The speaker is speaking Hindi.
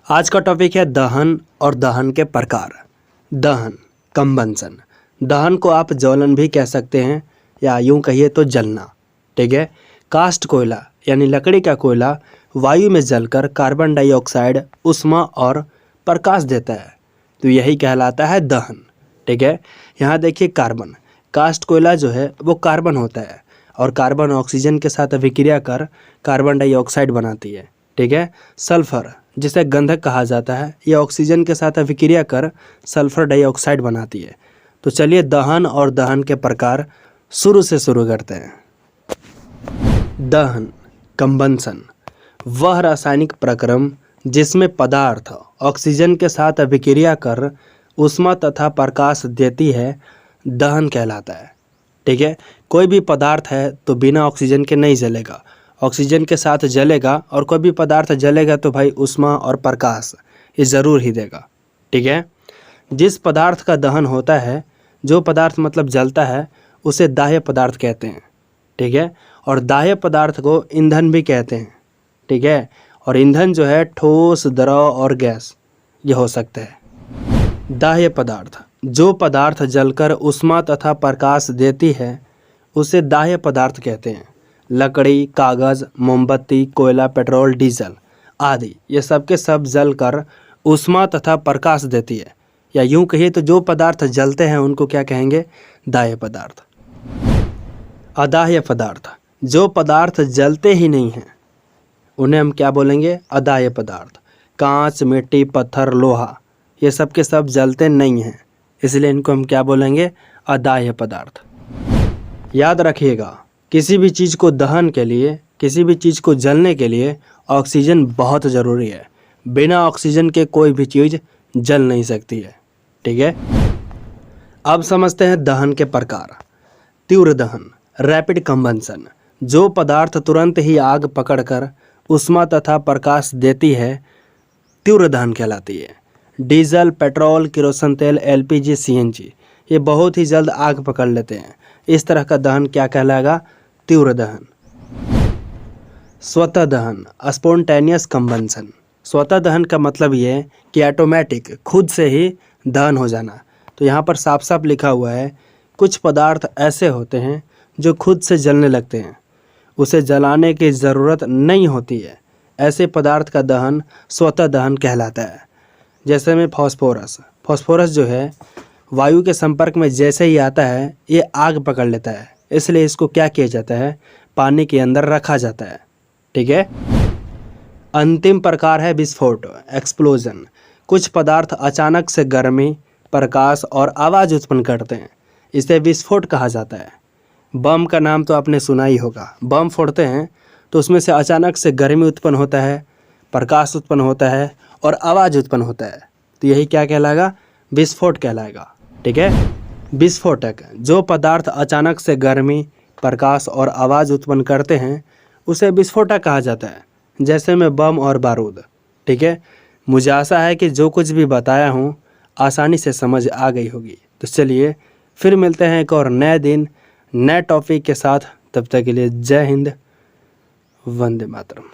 आज का टॉपिक है दहन और दहन के प्रकार। दहन, कंबंसन। दहन को आप ज्वलन भी कह सकते हैं या यूं कहिए तो जलना। ठीक है। कास्ट कोयला यानी लकड़ी का कोयला वायु में जलकर कार्बन डाइऑक्साइड, ऊष्मा और प्रकाश देता है, तो यही कहलाता है दहन। ठीक है। यहाँ देखिए कार्बन, कास्ट कोयला जो है वो कार्बन होता है और कार्बन ऑक्सीजन के साथ अभिक्रिया कर कार्बन डाइऑक्साइड बनाती है। ठीक है। सल्फर, जिसे गंधक कहा जाता है, यह ऑक्सीजन के साथ अभिक्रिया कर सल्फर डाइऑक्साइड बनाती है। तो चलिए दहन और दहन के प्रकार शुरू करते हैं। दहन, कंबंसन, वह रासायनिक प्रक्रम जिसमें पदार्थ ऑक्सीजन के साथ अभिक्रिया कर ऊष्मा तथा प्रकाश देती है, दहन कहलाता है। ठीक है। कोई भी पदार्थ है तो बिना ऑक्सीजन के नहीं जलेगा, ऑक्सीजन के साथ जलेगा, और कोई भी पदार्थ जलेगा तो भाई ऊष्मा और प्रकाश ये ज़रूर ही देगा। ठीक है। जिस पदार्थ का दहन होता है, जो पदार्थ मतलब जलता है, उसे दाह्य पदार्थ कहते हैं। ठीक है। और दाह्य पदार्थ को ईंधन भी कहते हैं। ठीक है। और ईंधन जो है ठोस, द्रव और गैस ये हो सकते हैं। दाह्य पदार्थ, जो पदार्थ जलकर ऊष्मा तथा प्रकाश देती है उसे दाह्य पदार्थ कहते हैं। लकड़ी, कागज़, मोमबत्ती, कोयला, पेट्रोल, डीजल आदि ये सब के सब जलकर ऊष्मा तथा प्रकाश देती है, या यूं कहिए तो जो पदार्थ जलते हैं उनको क्या कहेंगे? दाह्य पदार्थ। अदाह्य पदार्थ, जो पदार्थ जलते ही नहीं हैं उन्हें हम क्या बोलेंगे? अदाह्य पदार्थ। कांच, मिट्टी, पत्थर, लोहा ये सब के सब जलते नहीं हैं, इसलिए इनको हम क्या बोलेंगे? अदाह्य पदार्थ। याद रखिएगा, किसी भी चीज़ को दहन के लिए, किसी भी चीज़ को जलने के लिए ऑक्सीजन बहुत ज़रूरी है। बिना ऑक्सीजन के कोई भी चीज़ जल नहीं सकती है। ठीक है। अब समझते हैं दहन के प्रकार। तीव्र दहन, रैपिड कंबंसन, जो पदार्थ तुरंत ही आग पकड़कर ऊष्मा तथा प्रकाश देती है, तीव्र दहन कहलाती है। डीजल, पेट्रोल, किरोसिन तेल, एलपीजी, सीएनजी ये बहुत ही जल्द आग पकड़ लेते हैं। इस तरह का दहन क्या कहलाएगा? तीव्र दहन। स्वतः दहन, स्पॉन्टेनियस कंबंसन। स्वतः दहन का मतलब ये है कि ऑटोमेटिक, खुद से ही दहन हो जाना। तो यहाँ पर साफ साफ लिखा हुआ है, कुछ पदार्थ ऐसे होते हैं जो खुद से जलने लगते हैं, उसे जलाने की ज़रूरत नहीं होती है। ऐसे पदार्थ का दहन स्वतः दहन कहलाता है। जैसे में फास्फोरस, फास्फोरस जो है वायु के संपर्क में जैसे ही आता है ये आग पकड़ लेता है, इसलिए इसको क्या किया जाता है? पानी के अंदर रखा जाता है। ठीक है। अंतिम प्रकार है विस्फोट, एक्सप्लोजन। कुछ पदार्थ अचानक से गर्मी, प्रकाश और आवाज़ उत्पन्न करते हैं, इसे विस्फोट कहा जाता है। बम का नाम तो आपने सुना ही होगा। बम फोड़ते हैं तो उसमें से अचानक से गर्मी उत्पन्न होता है, प्रकाश उत्पन्न होता है और आवाज़ उत्पन्न होता है, तो यही क्या कहलाएगा? विस्फोट कहलाएगा। ठीक है। विस्फोटक, जो पदार्थ अचानक से गर्मी, प्रकाश और आवाज़ उत्पन्न करते हैं उसे विस्फोटक कहा जाता है, जैसे में बम और बारूद। ठीक है। मुझे आशा है कि जो कुछ भी बताया हूँ आसानी से समझ आ गई होगी। तो चलिए फिर मिलते हैं एक और नए दिन नए टॉपिक के साथ। तब तक के लिए जय हिंद, वंदे मातरम।